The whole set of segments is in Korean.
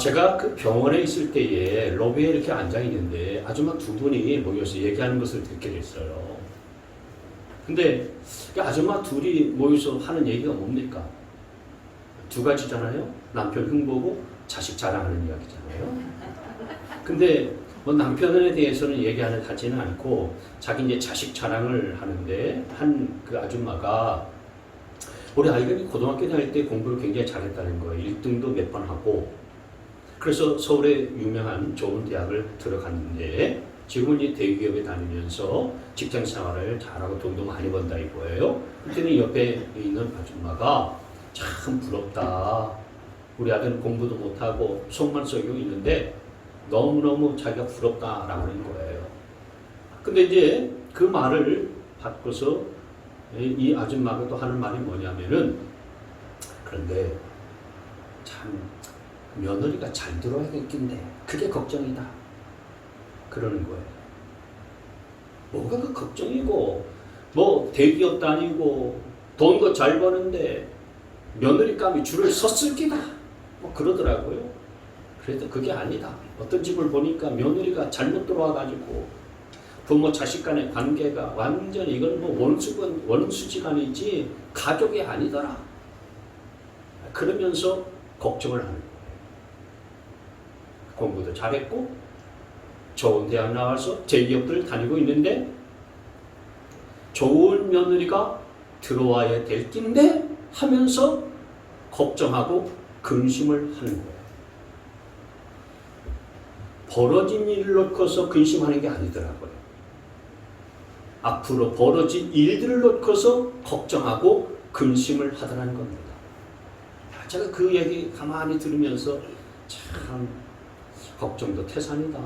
제가 그 병원에 있을 때에 로비에 이렇게 앉아 있는데 아줌마 두 분이 모여서 얘기하는 것을 듣게 됐어요. 근데 그 아줌마 둘이 모여서 하는 얘기가 뭡니까? 두 가지잖아요. 남편 흉보고 자식 자랑하는 이야기잖아요. 근데 뭐 남편에 대해서는 하지는 않고 자기 이제 자식 자랑을 하는데 한 그 아줌마가 우리 아이가 고등학교 다닐 때 공부를 굉장히 잘했다는 거예요. 1등도 몇 번 하고. 그래서 서울의 유명한 좋은 대학을 들어갔는데 지금은 이제 대기업에 다니면서 직장 생활을 잘하고 돈도 많이 번다 이거예요. 그때는 옆에 있는 아줌마가 참 부럽다. 우리 아들은 공부도 못하고 속만 썩이고 있는데 너무너무 자기가 부럽다라고 하는 거예요. 근데 이제 그 말을 받고서 이 아줌마가 또 하는 말이 뭐냐면은 그런데 참 며느리가 잘 들어야겠긴데 그게 걱정이다. 그러는 거예요. 뭐가 그 걱정이고 뭐 대기업 다니고 돈도 잘 버는데 며느리감이 줄을 섰을 기다. 뭐 그러더라고요. 그래도 그게 아니다. 어떤 집을 보니까 며느리가 잘못 들어와가지고 부모 자식 간의 관계가 완전히 이건 뭐 원수지간이지 가족이 아니더라. 그러면서 걱정을 하는 거예요. 공부도 잘했고 좋은 대학 나와서 대기업들 다니고 있는데 좋은 며느리가 들어와야 될 텐데 하면서 걱정하고 근심을 하는 거예요. 벌어진 일을 놓고서 근심하는 게 아니더라고요. 앞으로 벌어질 일들을 놓고서 걱정하고 근심을 하더라는 겁니다. 제가 그 얘기 가만히 들으면서 참 걱정도 태산이다.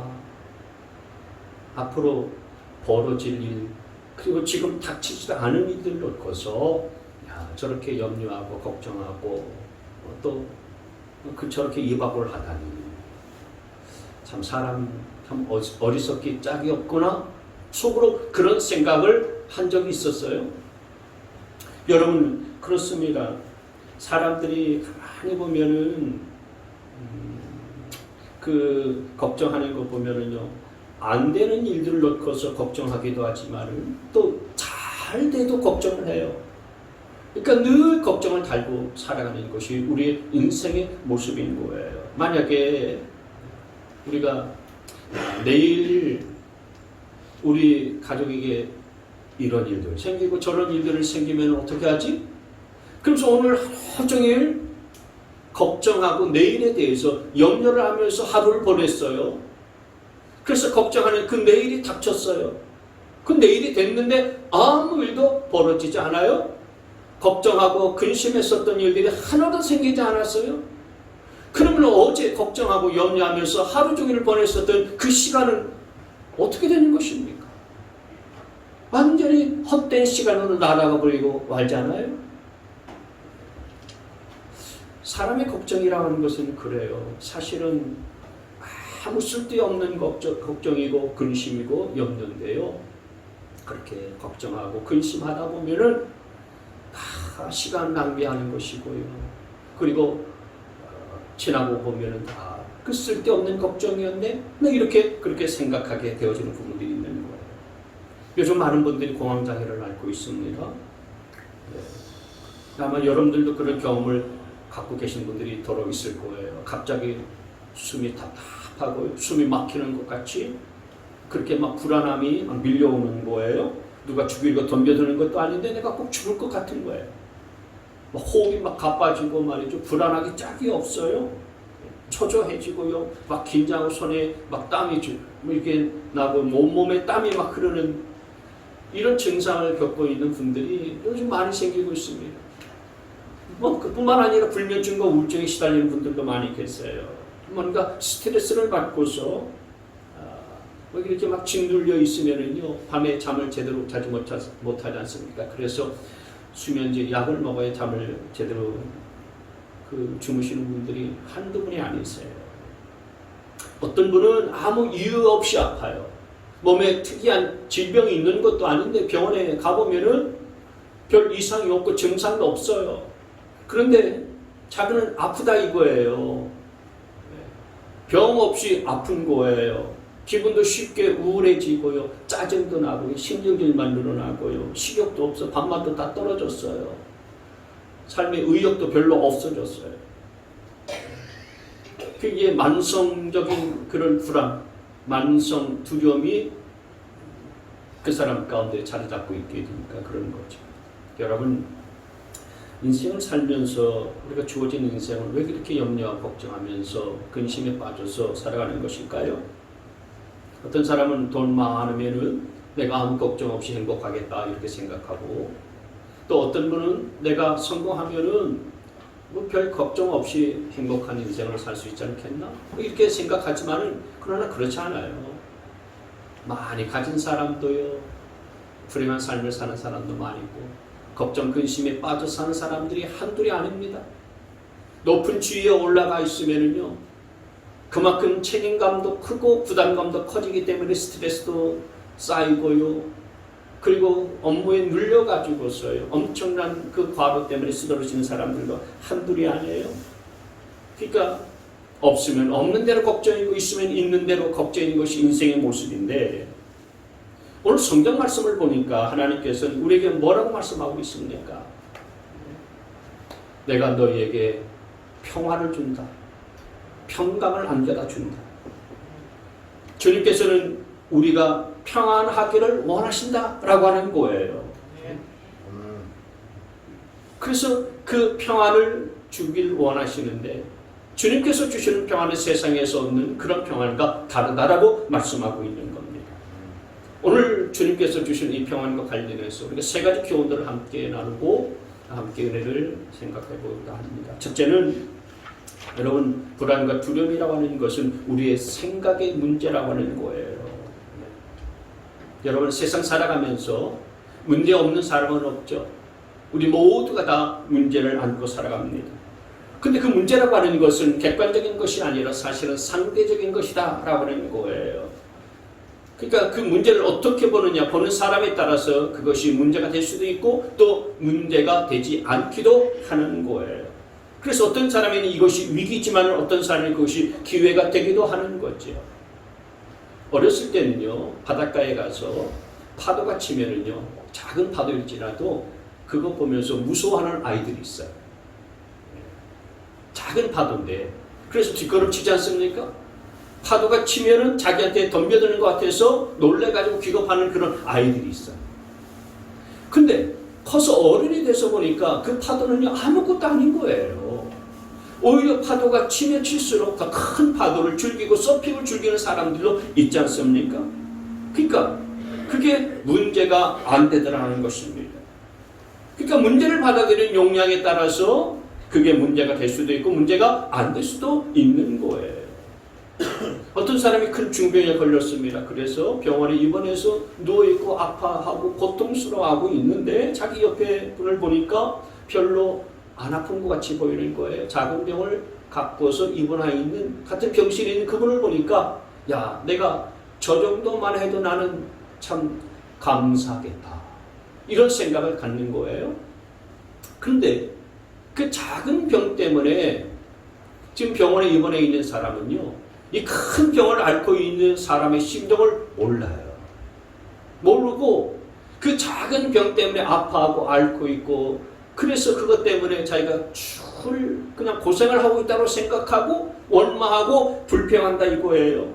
앞으로 벌어질 일 그리고 지금 닥치지도 않은 일들을 놓고서 저렇게 염려하고 걱정하고 또 저렇게 이박을 하다니 참 사람 참 어리석기 짝이 없구나 속으로 그런 생각을 한 적이 있었어요. 여러분 그렇습니다. 사람들이 가만히 보면은 그 걱정하는 거 보면은요 안 되는 일들을 놓고서 걱정하기도 하지만은 또 잘 돼도 걱정을 해요. 그러니까 늘 걱정을 달고 살아가는 것이 우리의 인생의 모습인 거예요. 만약에 우리가 내일 우리 가족에게 이런 일들 생기고 저런 일들을 생기면 어떻게 하지? 그래서 오늘 하루 종일 걱정하고 내일에 대해서 염려를 하면서 하루를 보냈어요. 그래서 걱정하는 그 내일이 닥쳤어요. 그 내일이 됐는데 아무 일도 벌어지지 않아요. 걱정하고 근심했었던 일들이 하나도 생기지 않았어요. 그러면 어제 걱정하고 염려하면서 하루 종일 보냈었던 그 시간은 어떻게 되는 것입니까? 완전히 헛된 시간으로 날아가 버리고 말잖아요. 사람의 걱정이라고 하는 것은 그래요. 사실은 아무 쓸데없는 걱정이고 근심이고 염려인데요. 그렇게 걱정하고 근심하다 보면은 다 시간 낭비하는 것이고요. 그리고 지나고 보면은 다 그 쓸데없는 걱정이었네. 이렇게 그렇게 생각하게 되어지는 부분들이 있는 거예요. 요즘 많은 분들이 공황장애를 앓고 있습니다. 아마 여러분들도 그런 경험을 갖고 계신 분들이 더러 있을 거예요. 갑자기 숨이 답답하고 숨이 막히는 것 같이 그렇게 막 불안함이 막 밀려오는 거예요. 누가 죽이려고 덤벼드는 것도 아닌데 내가 꼭 죽을 것 같은 거예요. 막 호흡이 막 가빠지고 말이죠. 불안하기 짝이 없어요. 초조해지고요. 막 긴장하고 손에 막 땀이 이렇게 나고 온몸에 땀이 막 흐르는 이런 증상을 겪고 있는 분들이 요즘 많이 생기고 있습니다. 뭐 그뿐만 아니라 불면증과 우울증에 시달리는 분들도 많이 계세요. 뭔가 스트레스를 받고서 뭐 이렇게 막 짓눌려 있으면은요 밤에 잠을 제대로 자지 못하지 않습니까? 그래서 수면제 약을 먹어야 잠을 제대로 주무시는 분들이 한두 분이 아니세요. 어떤 분은 아무 이유 없이 아파요. 몸에 특이한 질병이 있는 것도 아닌데 병원에 가보면은 별 이상이 없고 증상도 없어요. 그런데 자기는 아프다 이거예요. 병 없이 아픈 거예요. 기분도 쉽게 우울해지고요. 짜증도 나고요. 신경질만 늘어나고요. 식욕도 없어. 밥맛도 다 떨어졌어요. 삶의 의욕도 별로 없어졌어요. 그게 만성적인 그런 불안, 만성 두려움이 그 사람 가운데 자리 잡고 있게 되니까 그런 거죠. 여러분, 인생을 살면서 우리가 주어진 인생을 왜 그렇게 염려하고 걱정하면서 근심에 빠져서 살아가는 것일까요? 어떤 사람은 돈 많으면은 내가 아무 걱정 없이 행복하겠다 이렇게 생각하고, 또 어떤 분은 내가 성공하면은 뭐 별 걱정 없이 행복한 인생을 살 수 있지 않겠나 이렇게 생각하지만은 그러나 그렇지 않아요. 많이 가진 사람도요, 불행한 삶을 사는 사람도 많이 있고, 걱정 근심에 빠져 사는 사람들이 한둘이 아닙니다. 높은 지위에 올라가 있으면은요, 그만큼 책임감도 크고 부담감도 커지기 때문에 스트레스도 쌓이고요. 그리고 업무에 눌려가지고서요, 엄청난 그 과로 때문에 쓰러지는 사람들도 한둘이 아니에요. 그러니까 없으면 없는 대로 걱정이고 있으면 있는 대로 걱정인 것이 인생의 모습인데, 오늘 성경 말씀을 보니까 하나님께서는 우리에게 뭐라고 말씀하고 있습니까? 내가 너희에게 평화를 준다. 평강을 안겨다 준다. 주님께서는 우리가 평안하기를 원하신다라고 하는 거예요. 그래서 그 평안을 주길 원하시는데, 주님께서 주시는 평안은 세상에서 없는 그런 평안과 다르다라고 말씀하고 있는 겁니다. 오늘 주님께서 주신 이 평안과 관련해서 우리가 세 가지 교훈들을 함께 나누고 함께 은혜를 생각해 보고자 합니다. 첫째는, 여러분, 불안과 두려움이라고 하는 것은 우리의 생각의 문제라고 하는 거예요. 여러분, 세상 살아가면서 문제 없는 사람은 없죠. 우리 모두가 다 문제를 안고 살아갑니다. 근데 그 문제라고 하는 것은 객관적인 것이 아니라 사실은 상대적인 것이다 라고 하는 거예요. 그러니까 그 문제를 어떻게 보느냐, 보는 사람에 따라서 그것이 문제가 될 수도 있고 또 문제가 되지 않기도 하는 거예요. 그래서 어떤 사람에는 이것이 위기지만 어떤 사람에는 그것이 기회가 되기도 하는 거죠. 어렸을 때는요, 바닷가에 가서 파도가 치면은요, 작은 파도일지라도 그거 보면서 무서워하는 아이들이 있어요. 작은 파도인데, 그래서 뒷걸음치지 않습니까? 파도가 치면은 자기한테 덤벼드는 것 같아서 놀래가지고 기겁하는 그런 아이들이 있어요. 근데 커서 어른이 돼서 보니까 그 파도는요, 아무것도 아닌 거예요. 오히려 파도가 치면 칠수록 더 큰 파도를 즐기고 서핑을 즐기는 사람들도 있지 않습니까? 그러니까 그게 문제가 안 되더라는 것입니다. 그러니까 문제를 받아들이는 용량에 따라서 그게 문제가 될 수도 있고 문제가 안 될 수도 있는 거예요. 어떤 사람이 큰 중병에 걸렸습니다. 그래서 병원에 입원해서 누워있고 아파하고 고통스러워하고 있는데 자기 옆에 분을 보니까 별로 안 아픈 것 같이 보이는 거예요. 작은 병을 갖고서 입원해 있는 같은 병실에 있는 그분을 보니까, 야, 내가 저 정도만 해도 나는 참 감사하겠다, 이런 생각을 갖는 거예요. 그런데 그 작은 병 때문에 지금 병원에 입원해 있는 사람은요, 이 큰 병을 앓고 있는 사람의 심정을 몰라요. 모르고 그 작은 병 때문에 아파하고 앓고 있고, 그래서 그것 때문에 자기가 그냥 고생을 하고 있다고 생각하고 원망하고 불평한다 이거예요.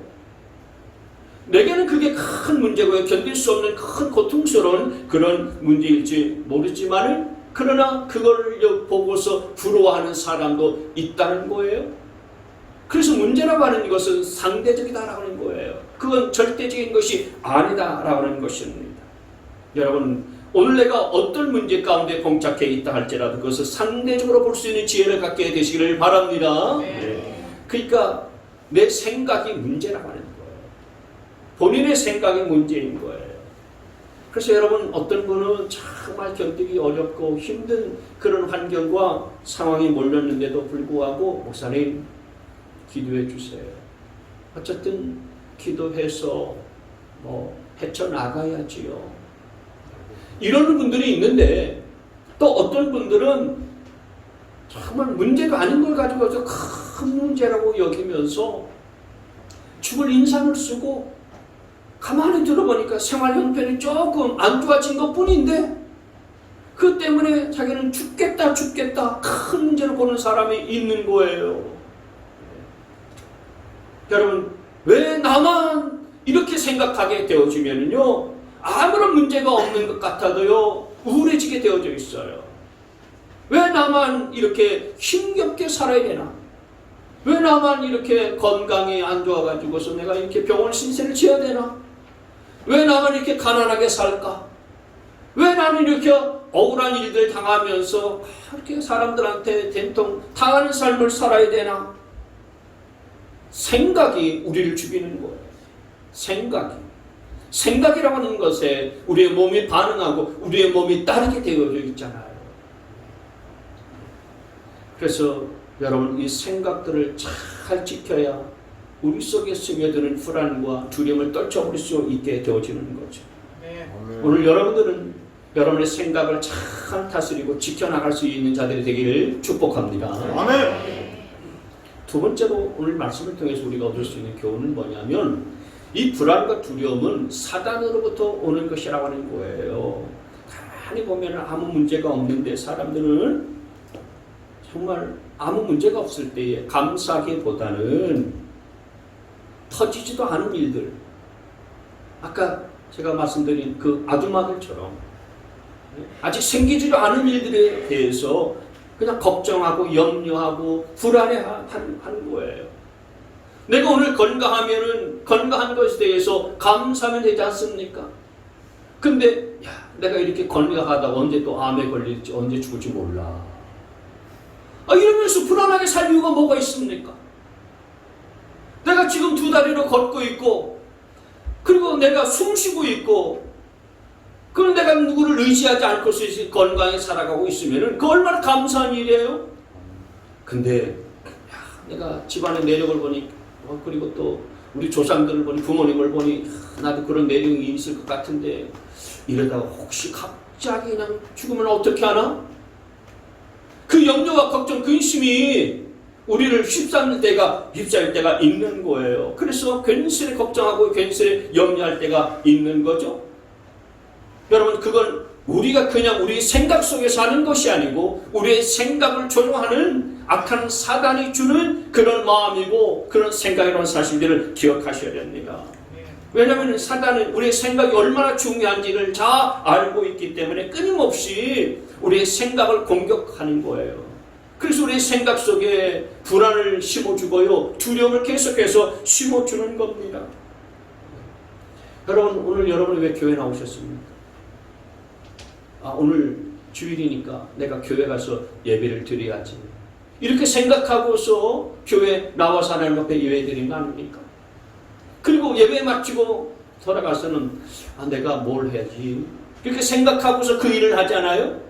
내게는 그게 큰 문제고요. 견딜 수 없는 큰 고통스러운 그런 문제일지 모르지만, 그러나 그걸 보고서 부러워하는 사람도 있다는 거예요. 그래서 문제라고 하는 것은 상대적이다라고 하는 거예요. 그건 절대적인 것이 아니다라고 하는 것입니다. 여러분, 오늘 내가 어떤 문제 가운데 봉착해 있다 할지라도 그것을 상대적으로 볼 수 있는 지혜를 갖게 되시기를 바랍니다. 네. 그러니까 내 생각이 문제라고 하는 거예요. 본인의 생각이 문제인 거예요. 그래서 여러분, 어떤 분은 정말 견디기 어렵고 힘든 그런 환경과 상황이 몰렸는데도 불구하고, 목사님 기도해 주세요. 어쨌든 기도해서 헤쳐나가야지요. 이러는 분들이 있는데, 또 어떤 분들은 정말 문제가 아닌 걸 가지고서 큰 문제라고 여기면서 죽을 인상을 쓰고 가만히 들어보니까 생활 형편이 조금 안 좋아진 것뿐인데 그 때문에 자기는 죽겠다 큰 문제를 보는 사람이 있는 거예요. 여러분, 왜 나만 이렇게 생각하게 되어지면요 아무런 문제가 없는 것 같아도요 우울해지게 되어져 있어요. 왜 나만 이렇게 힘겹게 살아야 되나? 왜 나만 이렇게 건강이 안 좋아가지고서 내가 이렇게 병원 신세를 지어야 되나? 왜 나만 이렇게 가난하게 살까? 왜 나는 이렇게 억울한 일들 당하면서 이렇게 사람들한테 된통 당하는 삶을 살아야 되나? 생각이 우리를 죽이는 거예요. 생각이라고 하는 것에 우리의 몸이 반응하고 우리의 몸이 따르게 되어져 있잖아요. 그래서 여러분 이 생각들을 잘 지켜야 우리 속에 스며드는 불안과 두려움을 떨쳐버릴 수 있게 되어지는 거죠. 네. 오늘 여러분들은 여러분의 생각을 잘 다스리고 지켜나갈 수 있는 자들이 되기를 축복합니다. 아멘. 두 번째로 오늘 말씀을 통해서 우리가 얻을 수 있는 교훈은 뭐냐면 이 불안과 두려움은 사단으로부터 오는 것이라고 하는 거예요. 가만히 보면 아무 문제가 없는데 사람들은 정말 아무 문제가 없을 때에 감사하기보다는 터지지도 않은 일들, 아까 제가 말씀드린 그 아두마들처럼 아직 생기지도 않은 일들에 대해서 그냥 걱정하고 염려하고 불안해하는 거예요. 내가 오늘 건강하면은 건강한 것에 대해서 감사하면 되지 않습니까? 근데 야, 내가 이렇게 건강하다가 언제 또 암에 걸릴지 언제 죽을지 몰라. 이러면서 불안하게 살 이유가 뭐가 있습니까? 내가 지금 두 다리로 걷고 있고 그리고 내가 숨쉬고 있고 그럼 내가 누구를 의지하지 않고 건강하게 살아가고 있으면 그 얼마나 감사한 일이에요? 근데 내가 집안의 내력을 보니 그리고 또 우리 조상들을 보니 부모님을 보니 나도 그런 내력이 있을 것 같은데 이러다가 혹시 갑자기 그냥 죽으면 어떻게 하나? 그 염려와 걱정, 근심이 우리를 휩싸일 때가 있는 거예요. 그래서 괜스레 걱정하고 괜스레 염려할 때가 있는 거죠. 여러분, 그건 우리가 그냥 우리 생각 속에서 하는 것이 아니고 우리의 생각을 조종하는 악한 사단이 주는 그런 마음이고 그런 생각이라는 사실들을 기억하셔야 됩니다. 왜냐하면 사단은 우리의 생각이 얼마나 중요한지를 잘 알고 있기 때문에 끊임없이 우리의 생각을 공격하는 거예요. 그래서 우리의 생각 속에 불안을 심어주고요, 두려움을 계속해서 심어주는 겁니다. 여러분, 오늘 여러분이 왜 교회 나오셨습니까? 오늘 주일이니까 내가 교회 가서 예배를 드려야지. 이렇게 생각하고서 교회 나와서 하나님 앞에 예배 드린 거 아닙니까? 그리고 예배 마치고 돌아가서는 내가 뭘 해야지. 이렇게 생각하고서 그 일을 하잖아요.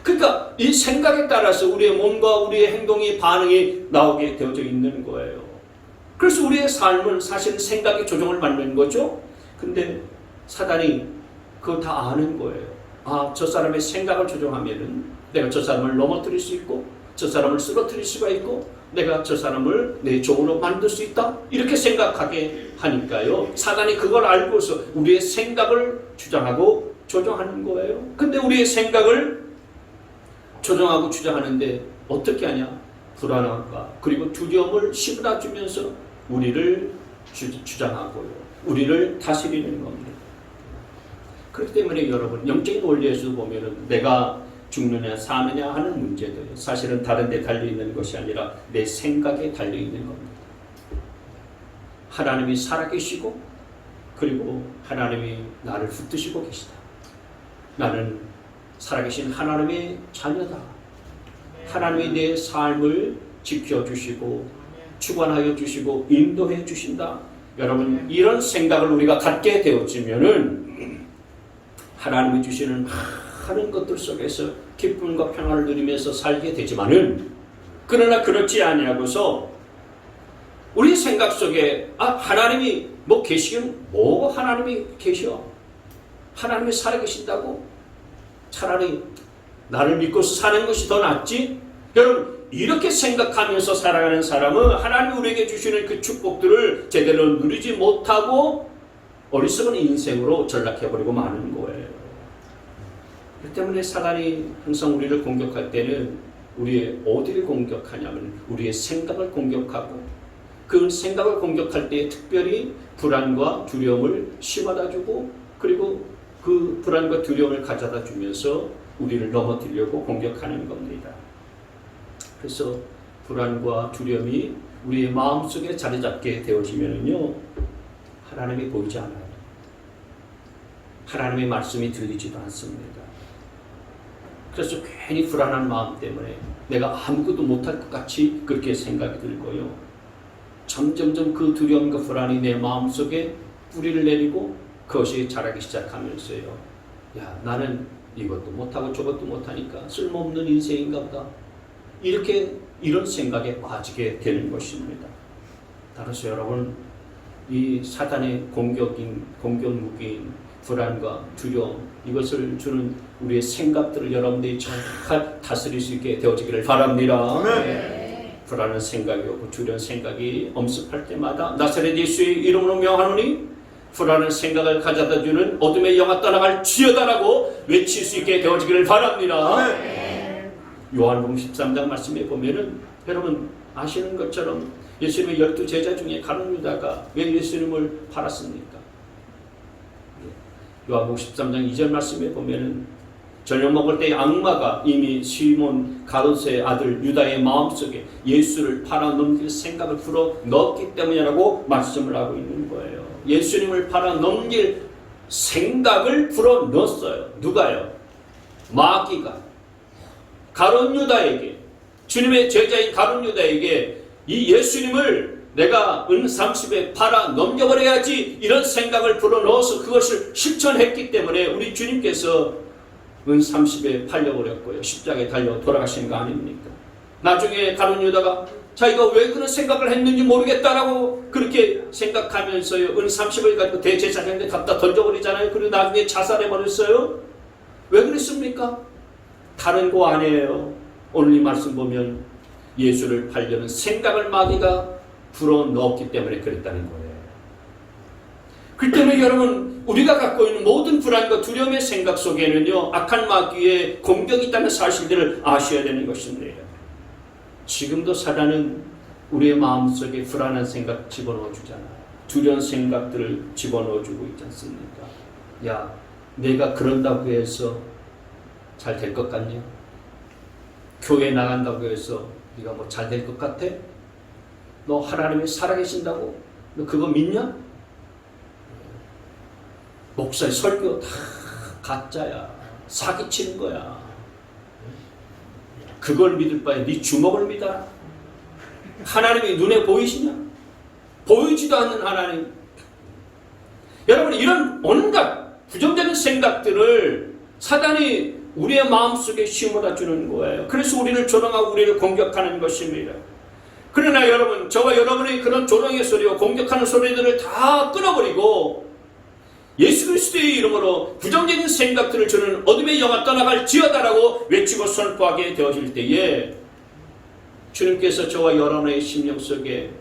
그러니까 이 생각에 따라서 우리의 몸과 우리의 행동이 반응이 나오게 되어져 있는 거예요. 그래서 우리의 삶은 사실 생각이 조종을 받는 거죠. 근데 사단이 그거 다 아는 거예요. 저 사람의 생각을 조종하면은 내가 저 사람을 넘어뜨릴 수 있고 저 사람을 쓰러뜨릴 수가 있고 내가 저 사람을 내 종으로 만들 수 있다. 이렇게 생각하게 하니까요. 사단이 그걸 알고서 우리의 생각을 주장하고 조종하는 거예요. 근데 우리의 생각을 조종하고 주장하는데 어떻게 하냐? 불안함과 그리고 두려움을 심어주면서 우리를 주장하고요. 우리를 다스리는 겁니다. 그렇기 때문에 여러분, 영적인 원리에서도 보면은 내가 죽느냐 사느냐 하는 문제들 사실은 다른 데 달려있는 것이 아니라 내 생각에 달려있는 겁니다. 하나님이 살아계시고 그리고 하나님이 나를 붙드시고 계시다. 나는 살아계신 하나님의 자녀다. 하나님이 내 삶을 지켜주시고 주관하여 주시고 인도해 주신다. 여러분, 이런 생각을 우리가 갖게 되어지면은 하나님이 주시는 많은 것들 속에서 기쁨과 평안을 누리면서 살게 되지만은, 그러나 그렇지 아니하고서 우리 생각 속에 하나님이 뭐 계시긴 뭐 하나님이 계셔. 하나님이 살아계신다고? 차라리 나를 믿고서 사는 것이 더 낫지? 여러분, 이렇게 생각하면서 살아가는 사람은 하나님이 우리에게 주시는 그 축복들을 제대로 누리지 못하고 어리석은 인생으로 전락해버리고 마는 거예요. 그 때문에 사단이 항상 우리를 공격할 때는 우리의 어디를 공격하냐면 우리의 생각을 공격하고, 그 생각을 공격할 때 특별히 불안과 두려움을 심어다 주고, 그리고 그 불안과 두려움을 가져다 주면서 우리를 넘어뜨리려고 공격하는 겁니다. 그래서 불안과 두려움이 우리의 마음속에 자리 잡게 되어지면요, 하나님이 보이지 않아요. 하나님의 말씀이 들리지도 않습니다. 그래서 괜히 불안한 마음 때문에 내가 아무것도 못할 것 같이 그렇게 생각이 들고요. 점점점 그 두려움과 불안이 내 마음속에 뿌리를 내리고 그것이 자라기 시작하면서요, 야, 나는 이것도 못하고 저것도 못하니까 쓸모없는 인생인가 보다, 이런 생각에 빠지게 되는 것입니다. 따라서 여러분, 이 사단의 공격 무기인 불안과 두려움, 이것을 주는 우리의 생각들을 여러분들이 잘 다스릴 수 있게 되어지기를 바랍니다. 네. 불안한 생각이 오고 두려운 생각이 엄습할 때마다 나사렛 예수의 이름으로 명하노니 불안한 생각을 가져다 주는 어둠의 영아 떠나갈 지어다라고 외칠 수 있게 되어지기를 바랍니다. 네. 요한복음 13장 말씀에 보면은 여러분 아시는 것처럼 예수님의 12제자 중에 가룟 유다가 왜 예수님을 팔았습니까? 요한복음 13장 2절 말씀에 보면은 저녁 먹을 때 악마가 이미 시몬 가롯의 아들 유다의 마음속에 예수를 팔아넘길 생각을 풀어 넣었기 때문이라고 말씀을 하고 있는 거예요. 예수님을 팔아넘길 생각을 풀어 넣었어요. 누가요? 마귀가 가룟 유다에게, 주님의 제자인 가룟 유다에게 이 예수님을 내가 은 30에 팔아 넘겨버려야지, 이런 생각을 불어넣어서 그것을 실천했기 때문에 우리 주님께서 은 30에 팔려버렸고요, 십자가에 달려 돌아가신 거 아닙니까? 나중에 가룟 유다가 자기가 왜 그런 생각을 했는지 모르겠다라고 그렇게 생각하면서요, 은 30을 가지고 대제사장한테 갖다 던져버리잖아요. 그리고 나중에 자살해버렸어요. 왜 그랬습니까? 다른 거 아니에요. 오늘 이 말씀 보면 예수를 팔려는 생각을 마귀가 불어넣었기 때문에 그랬다는 거예요. 그 때문에 여러분, 우리가 갖고 있는 모든 불안과 두려움의 생각 속에는요, 악한 마귀의 공격이 있다는 사실들을 아셔야 되는 것입니다. 지금도 사단은 우리의 마음속에 불안한 생각 집어넣어 주잖아요. 두려운 생각들을 집어넣어 주고 있지 않습니까? 야, 내가 그런다고 해서 잘 될 것 같냐? 교회 나간다고 해서 네가 뭐 잘 될 것 같아? 너 하나님이 살아계신다고? 너 그거 믿냐? 목사의 설교 다 가짜야. 사기치는 거야. 그걸 믿을 바에 네 주먹을 믿어라. 하나님이 눈에 보이시냐? 보이지도 않는 하나님. 여러분, 이런 온갖 부정적인 생각들을 사단이 우리의 마음속에 심어다 주는 거예요. 그래서 우리를 조롱하고 우리를 공격하는 것입니다. 그러나 여러분, 저와 여러분의 그런 조롱의 소리와 공격하는 소리들을 다 끊어버리고 예수 그리스도의 이름으로 부정적인 생각들을 주는 어둠의 영아 떠나갈 지어다라고 외치고 선포하게 되어질 때에 주님께서 저와 여러분의 심령 속에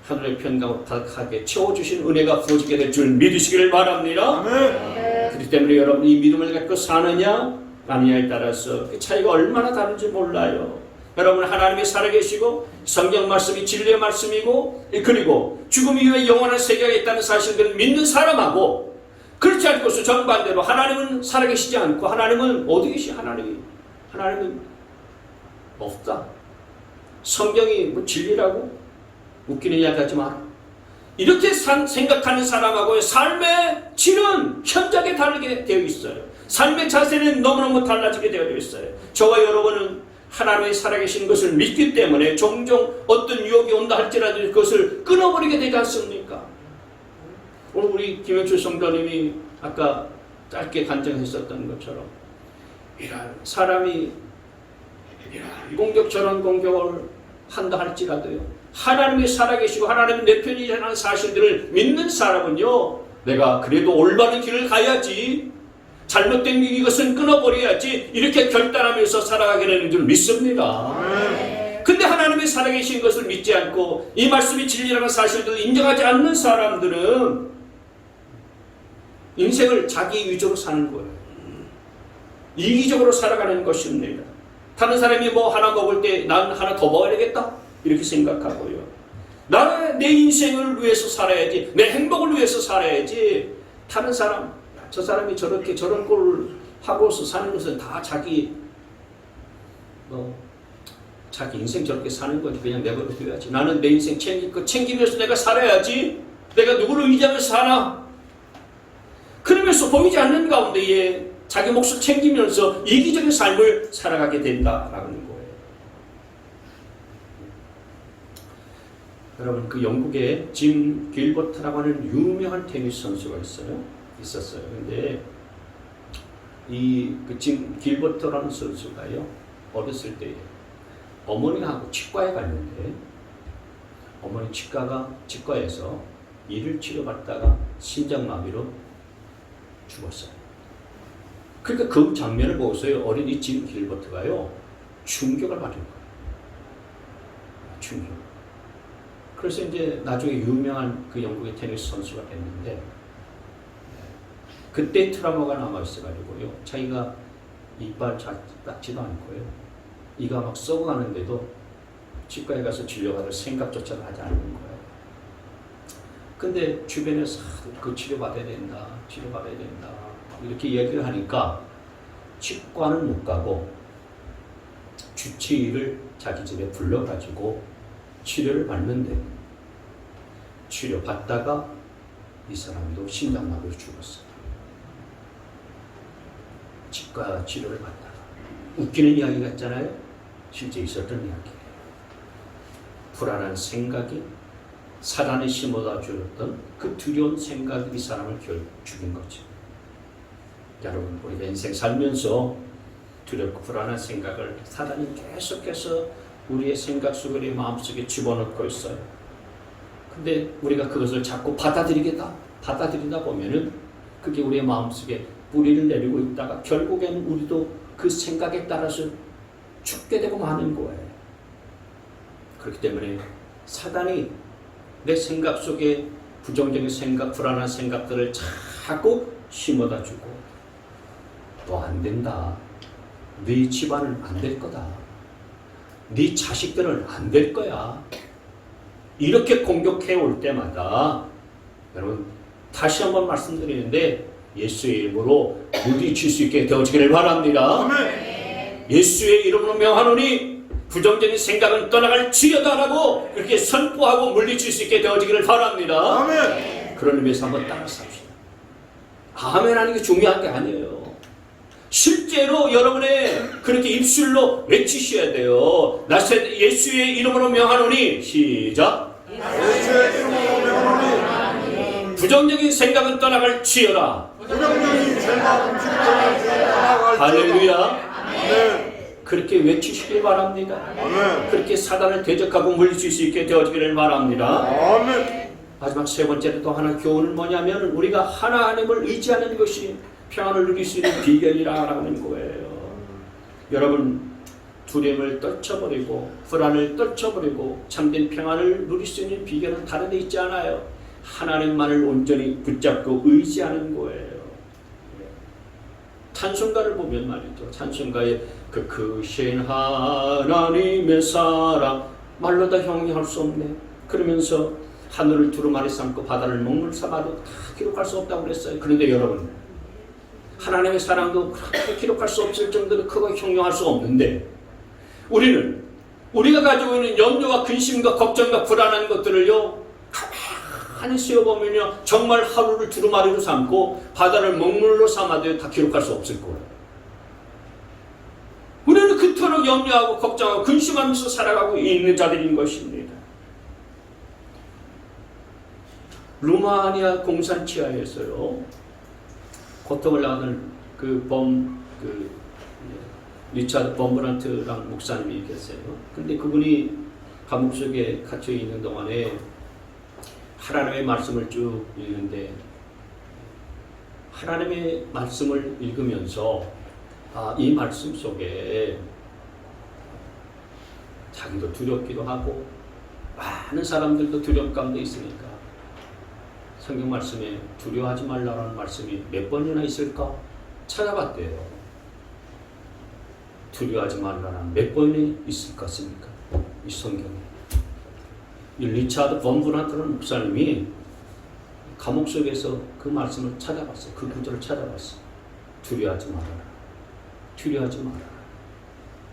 하늘의 평강으로 가득하게 채워주신 은혜가 부어지게 될 줄 믿으시기를 바랍니다. 아멘. 그렇기 때문에 여러분, 이 믿음을 갖고 사느냐 아니냐에 따라서 그 차이가 얼마나 다른지 몰라요. 여러분, 하나님이 살아계시고 성경 말씀이 진리의 말씀이고, 그리고 죽음 이후에 영원한 세계가 있다는 사실들을 믿는 사람하고, 그렇지 않고서 정반대로 하나님은 살아계시지 않고 하나님은 어디 계시? 하나님은 없다. 성경이 뭐 진리라고? 웃기는 이야기 하지 마라. 이렇게 생각하는 사람하고의 삶의 질은 현저하게 다르게 되어 있어요. 삶의 자세는 너무너무 달라지게 되어 있어요. 저와 여러분은 하나님의 살아계신 것을 믿기 때문에 종종 어떤 유혹이 온다 할지라도 그것을 끊어버리게 되지 않습니까? 오늘 우리 김영철 성도님이 아까 짧게 간증했었던 것처럼 이런 사람이 이런 공격 저런 공격을 한다 할지라도요, 하나님이 살아계시고 하나님이 내 편이라는 사실들을 믿는 사람은요, 내가 그래도 올바른 길을 가야지, 잘못된 이것은 끊어버려야지, 이렇게 결단하면서 살아가게 되는 줄 믿습니다. 근데 하나님의 살아계신 것을 믿지 않고 이 말씀이 진리라는 사실을 인정하지 않는 사람들은 인생을 자기 위주로 사는 거예요. 이기적으로 살아가는 것입니다. 다른 사람이 뭐 하나 먹을 때 난 하나 더 먹어야 되겠다 이렇게 생각하고요. 나는 내 인생을 위해서 살아야지, 내 행복을 위해서 살아야지. 다른 사람, 저 사람이 저렇게 저런 꼴을 하고서 사는 것은 다 자기 인생 저렇게 사는 거지. 그냥 내버려 둬야지. 나는 내 인생 챙기면서 내가 살아야지. 내가 누구를 의지하면서 사나? 그러면서 보이지 않는 가운데에 자기 몫을 챙기면서 이기적인 삶을 살아가게 된다라는 거예요. 여러분, 그 영국에 짐 길버트라고 하는 유명한 테니스 선수가 있었어요. 근데 그 짐 길버트라는 선수가요, 어렸을 때 어머니하고 치과에 갔는데 어머니 치과에서 이를 치료받다가 심장마비로 죽었어요. 그러니까 그 장면을 보고서요, 어린이 짐 길버트가요, 충격을 받은 거예요. 충격. 그래서 이제 나중에 유명한 그 영국의 테니스 선수가 됐는데, 그때 트라우마가 남아있어가지고요, 자기가 이빨 닦지도 않고요, 이가 막 썩어가는데도 치과에 가서 진료받을 생각조차 하지 않는 거예요. 근데 주변에서 그 치료받아야 된다 이렇게 얘기를 하니까 치과는 못 가고 주치의를 자기 집에 불러가지고 치료를 받는데, 치료받다가 이 사람도 심장마비로 죽었어요. 치과 치료를 받다가. 웃기는 이야기 같잖아요. 실제 있었던 이야기예요. 불안한 생각이 사단이 심어다 주었던 그 두려운 생각이 이 사람을 죽인 거죠. 여러분, 우리가 인생 살면서 두렵고 불안한 생각을 사단이 계속해서 우리의 생각 속에, 우리의 마음속에 집어넣고 있어요. 근데 우리가 그것을 자꾸 받아들이다 보면은 그게 우리의 마음속에 뿌리를 내리고 있다가 결국에는 우리도 그 생각에 따라서 죽게 되고 마는 거예요. 그렇기 때문에 사단이 내 생각 속에 부정적인 생각, 불안한 생각들을 자꾸 심어다 주고, 너 안 된다. 네 집안은 안 될 거다. 네 자식들은 안 될 거야. 이렇게 공격해 올 때마다 여러분, 다시 한번 말씀드리는데 예수의 이름으로 물리칠 수 있게 되어지기를 바랍니다. 아멘. 예수의 이름으로 명하노니 부정적인 생각은 떠나갈지어다라고 그렇게 선포하고 물리칠 수 있게 되어지기를 바랍니다. 아멘. 그런 의미에서 한번 따라 삽시다. 아멘 하는 게 중요한 게 아니에요. 실제로 여러분의 그렇게 입술로 외치셔야 돼요. 예수의 이름으로 명하노니, 시작. 예수의 이름으로 명하노니 부정적인 생각은 떠나갈지어다. 부정적인 생각은 떠나갈지어다. 할렐루야. 네. 그렇게 외치시길 바랍니다. 아멘. 그렇게 사단을 대적하고 물리칠 수 있게 되어지기를 바랍니다. 아멘. 마지막 세 번째로 또 하나 교훈은 뭐냐면, 우리가 하나님을 의지하는 것이 평안을 누릴 수 있는 비결이라는 거예요. 여러분, 두려움을 떨쳐버리고 불안을 떨쳐버리고 참된 평안을 누릴 수 있는 비결은 다른 데 있지 않아요. 하나님만을 온전히 붙잡고 의지하는 거예요. 찬송가를 보면 말이죠. 찬송가에 그 크신 하나님의 사랑 말로 다 형용할 수 없네. 그러면서 하늘을 두루마리 삼고 바다를 먹물 삼아도 다 기록할 수 없다고 그랬어요. 그런데 여러분, 하나님의 사랑도 그렇게 기록할 수 없을 정도로 크고 형용할 수 없는데, 우리가 가지고 있는 염려와 근심과 걱정과 불안한 것들을요, 가만히 세어보면요, 정말 하루를 두루마리로 삼고 바다를 먹물로 삼아도 다 기록할 수 없을 거예요. 우리는 그토록 염려하고 걱정하고 근심하면서 살아가고 있는 자들인 것입니다. 루마니아 공산 치하에서요, 고통을 당하는 리차드 범브란트랑 목사님이 계세요. 근데 그분이 감옥 속에 갇혀 있는 동안에 하나님의 말씀을 쭉 읽는데, 하나님의 말씀을 읽으면서 이 말씀 속에 자기도 두렵기도 하고 많은 사람들도 두려움 가운데 있으니까 성경 말씀에 두려워하지 말라는 말씀이 몇 번이나 있을까 찾아봤대요. 두려워하지 말라는 몇 번이 있을 것 같습니까? 이 성경에. 이 리차드 본 브란트라는 목사님이 감옥 속에서 그 말씀을 찾아봤어요. 그 구절을 찾아봤어요. 두려워하지 말아라. 두려워하지 말아라.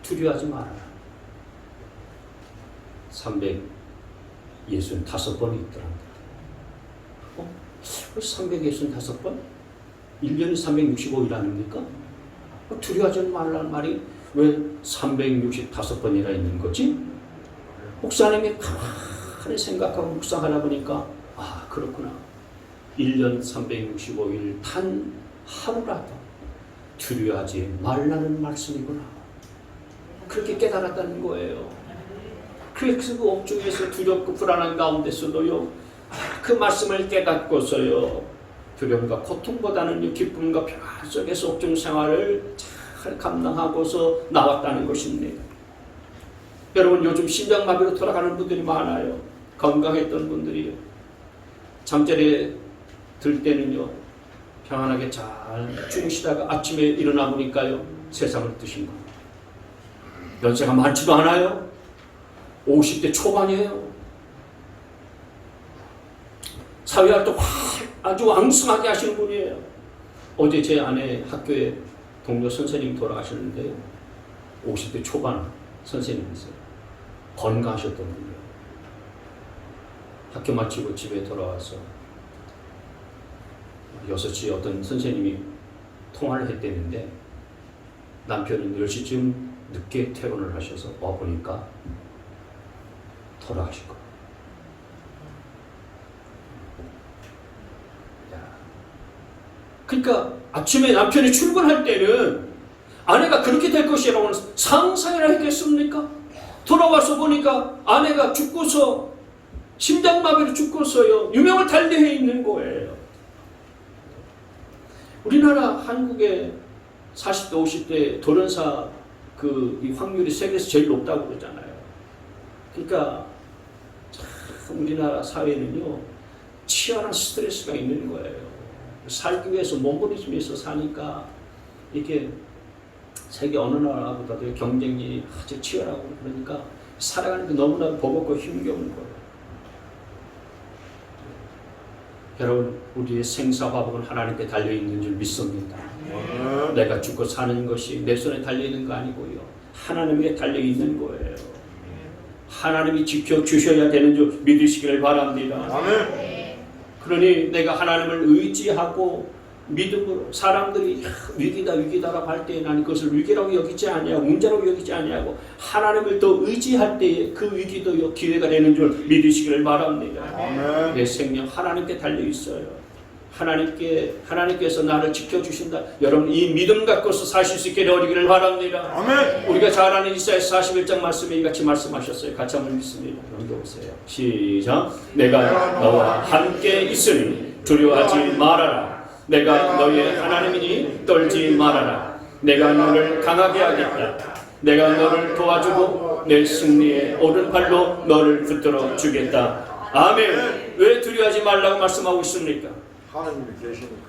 두려워하지 말아라. 365번이 있더랍니다. 365번? 1년이 365일 아닙니까? 두려워하지 말라는 말이 왜 365번이나 있는 거지? 목사님이 가만히 생각하고 묵상하다 보니까 아, 그렇구나. 1년 365일 단 하루라도 두려워하지 말라는 말씀이구나. 그렇게 깨달았다는 거예요. 그래서 그 옥중에서 두렵고 불안한 가운데서도요, 그 말씀을 깨닫고서요, 두려움과 고통보다는 기쁨과 평안 속에서 옥중 생활을 잘 감당하고서 나왔다는 것입니다. 여러분, 요즘 심장마비로 돌아가는 분들이 많아요. 건강했던 분들이요. 잠자리에 들 때는요, 평안하게 잘 주무시다가 아침에 일어나 보니까요, 세상을 뜨신 거예요. 연세가 많지도 않아요. 50대 초반이에요. 사회활동 아주 왕성하게 하시는 분이에요. 어제 제 아내 학교에 동료 선생님이 돌아가셨는데요. 50대 초반 선생님이세요. 건강하셨던 분이에요. 학교 마치고 집에 돌아와서 6시에 어떤 선생님이 통화를 했대는데 남편은 10시쯤 늦게 퇴근을 하셔서 와보니까 돌아가신 거예요. 그러니까 아침에 남편이 출근할 때는 아내가 그렇게 될 것이라고는 상상이나 했겠습니까? 돌아와서 보니까 아내가 죽고서 심장마비로 죽고서요, 유명을 달리해 있는 거예요. 우리나라 한국의 40대 50대 돌연사 이 확률이 세계에서 제일 높다고 그러잖아요. 그러니까 참 우리나라 사회는요, 치열한 스트레스가 있는 거예요. 살기 위해서 몸부림치면서 사니까 이게 세계 어느 나라보다도 경쟁이 아주 치열하고 그러니까 살아가는 게 너무나 버겁고 힘겨운 거예요. 여러분, 우리의 생사화복은 하나님께 달려있는 줄 믿습니다. 내가 죽고 사는 것이 내 손에 달려있는 거 아니고요, 하나님께 달려있는 거예요. 하나님이 지켜주셔야 되는 줄 믿으시기를 바랍니다. 그러니 내가 하나님을 의지하고 믿음으로 사람들이 위기다라고 할 때에 나는 그것을 위기라고 여기지 아니하고 문제라고 여기지 아니하고 하나님을 더 의지할 때에 그 위기도 기회가 되는 줄 믿으시기를 바랍니다. 내 생명 하나님께 달려있어요. 하나님께서 나를 지켜주신다. 여러분, 이 믿음 갖고서 사실 수 있게 되어지기를 바랍니다. 아멘. 우리가 잘 아는 이사야서 41장 말씀에 이같이 말씀하셨어요. 같이 한번 믿습니다. 넘겨보세요. 시작. 내가 너와 함께 있으니 두려워하지 말아라. 내가 너의 하나님이니 떨지 말아라. 내가 너를 강하게 하겠다. 내가 너를 도와주고 내 승리의 오른팔로 너를 붙들어 주겠다. 아멘. 왜 두려워하지 말라고 말씀하고 있습니까? 하나님이 계시니까.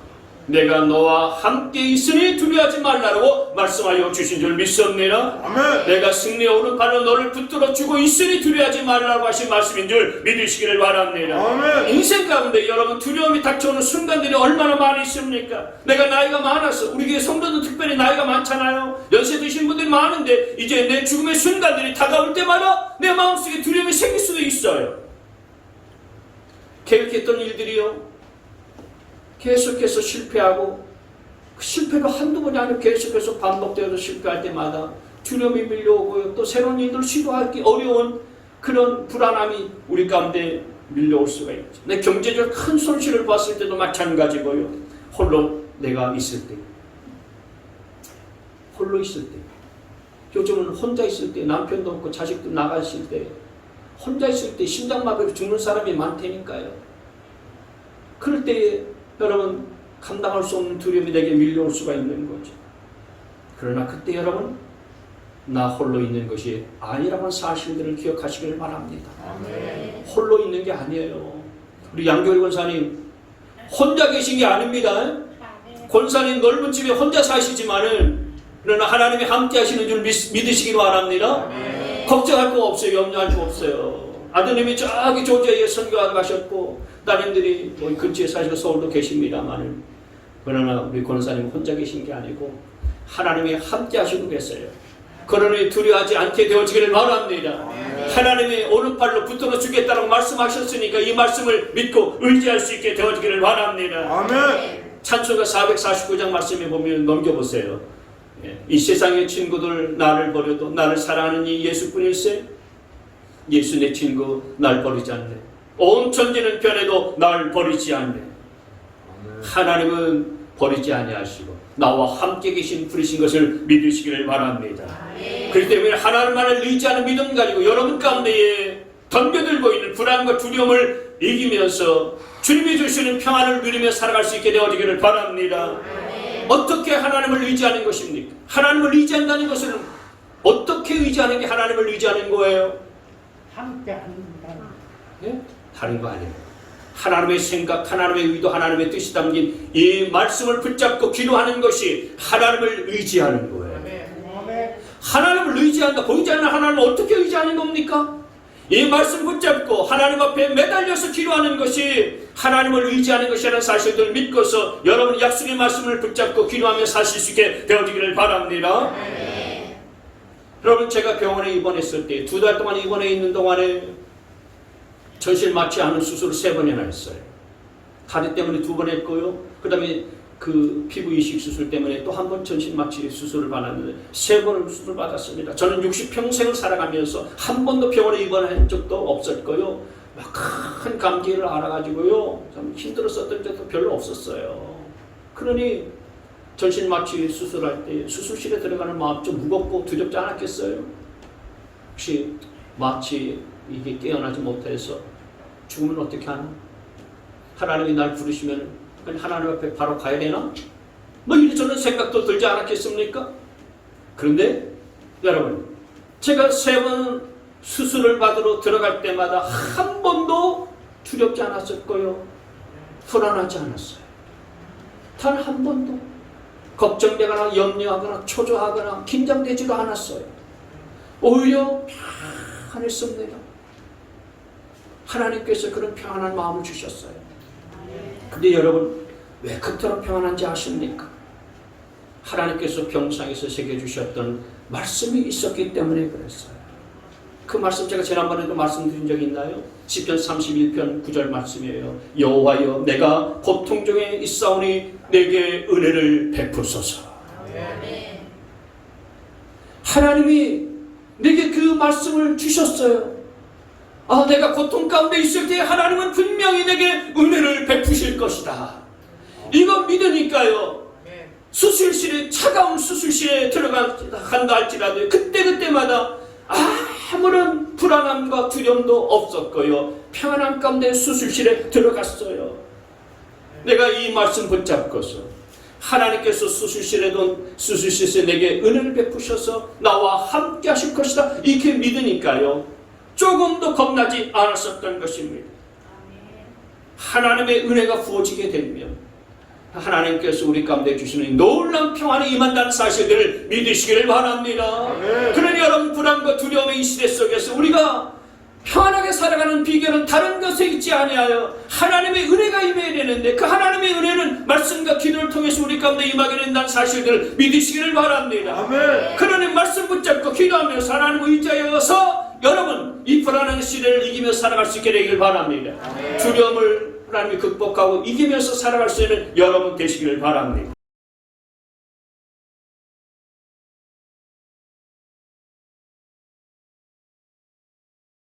내가 너와 함께 있으니 두려워하지 말라고 말씀하여 주신 줄 믿습니다. 아멘. 내가 승리의 오른팔로 너를 붙들어 주고 있으니 두려워하지 말라고 하신 말씀인 줄 믿으시기를 바랍니다. 아멘. 인생 가운데 여러분, 두려움이 닥쳐오는 순간들이 얼마나 많이 있습니까? 내가 나이가 많아서, 우리 교회 성도도 특별히 나이가 많잖아요. 연세 드신 분들이 많은데 이제 내 죽음의 순간들이 다가올 때마다 내 마음속에 두려움이 생길 수도 있어요. 계획했던 일들이요, 계속해서 실패하고, 그 실패가 한두 번이 아니고 계속해서 반복되어서 실패할 때마다 두려움이 밀려오고요, 또 새로운 일들을 시도하기 어려운 그런 불안함이 우리 가운데 밀려올 수가 있죠. 내 경제적 큰 손실을 봤을 때도 마찬가지고요, 홀로 내가 있을 때, 홀로 있을 때, 요즘은 혼자 있을 때, 남편도 없고 자식도 나가실 때, 혼자 있을 때 심장마비로 죽는 사람이 많다니까요. 그럴 때에 여러분, 감당할 수 없는 두려움이 내게 밀려올 수가 있는 거죠. 그러나 그때 여러분, 나 홀로 있는 것이 아니라는 사실들을 기억하시길 바랍니다. 아멘. 홀로 있는 게 아니에요. 우리 양교일 권사님 혼자 계신 게 아닙니다. 권사님 넓은 집에 혼자 사시지만은 그러나 하나님이 함께 하시는 줄 믿으시기 바랍니다. 걱정할 거 없어요. 염려할 거 없어요. 아드님이 저기 조지아에 선교하러 가셨고 따님들이 뭐 근처에 사시고 서울도 계십니다만은 그러나 우리 권사님 혼자 계신 게 아니고 하나님이 함께 하시고 계세요. 그러니 두려워하지 않게 되어지기를 바랍니다. 하나님이 오른팔로 붙들어 주겠다고 말씀하셨으니까 이 말씀을 믿고 의지할 수 있게 되어지기를 바랍니다. 아멘. 찬송가 449장 말씀에 보면 넘겨보세요. 이 세상의 친구들 나를 버려도 나를 사랑하는 이 예수뿐일세. 예수 내 친구 날 버리지 않네. 온 천지는 변해도 날 버리지 않네. 하나님은 버리지 아니하시고 나와 함께 계신 분이신 것을 믿으시기를 바랍니다. 그렇기 때문에 하나님만을 의지하는 믿음 가지고 여러분 가운데에 덤벼들고 있는 불안과 두려움을 이기면서 주님이 주시는 평안을 누리며 살아갈 수 있게 되어지기를 바랍니다. 어떻게 하나님을 의지하는 것입니까? 하나님을 의지한다는 것은 어떻게 의지하는 게 하나님을 의지하는 거예요? 함께 한다. 예? 다른 거 아니에요. 하나님의 생각, 하나님의 의도, 하나님의 뜻이 담긴 이 말씀을 붙잡고 기도하는 것이 하나님을 의지하는 거예요. 하나님을 의지한다. 보이지 않는 하나님을 어떻게 의지하는 겁니까? 이 말씀 붙잡고 하나님 앞에 매달려서 기도하는 것이 하나님을 의지하는 것이라는 사실을 믿고서 여러분 약속의 말씀을 붙잡고 기도하며 사실 수 있게 되어지기를 바랍니다. 여러분 제가 병원에 입원했을 때 2달 동안 입원해 있는 동안에 전실 마취 하는 수술을 3번이나 했어요. 다리 때문에 2번 했고요. 그 다음에 그 피부 이식 수술 때문에 또 한 번 전신 마취 수술을 받았는데 3번을 수술을 받았습니다. 저는 60평생을 살아가면서 한 번도 병원에 입원한 적도 없었고요. 막 큰 감기를 알아가지고요. 참 힘들었었던 적도 별로 없었어요. 그러니 전신 마취 수술할 때 수술실에 들어가는 마음 좀 무겁고 두렵지 않았겠어요? 혹시 마취 이게 깨어나지 못해서 죽으면 어떻게 하나? 하나님이 날 부르시면 하나님 앞에 바로 가야 되나? 뭐 이런 생각도 들지 않았겠습니까? 그런데 여러분 제가 3번 수술을 받으러 들어갈 때마다 한 번도 두렵지 않았었고요. 불안하지 않았어요. 단 한 번도 걱정되거나 염려하거나 초조하거나 긴장되지도 않았어요. 오히려 평안했습니다. 하나님께서 그런 평안한 마음을 주셨어요. 근데 여러분 왜 그토록 평안한지 아십니까? 하나님께서 병상에서 새겨주셨던 말씀이 있었기 때문에 그랬어요. 그 말씀 제가 지난번에도 말씀드린 적이 있나요? 시편 31편 9절 말씀이에요. 여호와여 내가 고통 중에 있사오니 내게 은혜를 베푸소서. 하나님이 내게 그 말씀을 주셨어요. 내가 고통 가운데 있을 때 하나님은 분명히 내게 은혜를 베푸실 것이다. 이거 믿으니까요. 수술실에 차가운 수술실에 들어간다 할지라도 그때마다 아무런 불안함과 두려움도 없었고요. 평안한 가운데 수술실에 들어갔어요. 내가 이 말씀 붙잡고서 하나님께서 수술실에서 내게 은혜를 베푸셔서 나와 함께 하실 것이다. 이렇게 믿으니까요. 조금도 겁나지 않았었던 것입니다. 하나님의 은혜가 부어지게 되면 하나님께서 우리 가운데 주시는 놀라운 평안이 임한다는 사실들을 믿으시기를 바랍니다. 그러니 여러분 불안과 두려움의 이 시대 속에서 우리가 평안하게 살아가는 비결은 다른 것에 있지 아니하여 하나님의 은혜가 임해야 되는데 그 하나님의 은혜는 말씀과 기도를 통해서 우리 가운데 임하게 된다는 사실들을 믿으시기를 바랍니다. 아멘. 그러니 말씀 붙잡고 기도하면서 하나님을 의지하여서 여러분 이 불안한 시대를 이기며 살아갈 수 있게 되기를 바랍니다. 두려움을 하나님이 극복하고 이기면서 살아갈 수 있는 여러분 되시기를 바랍니다.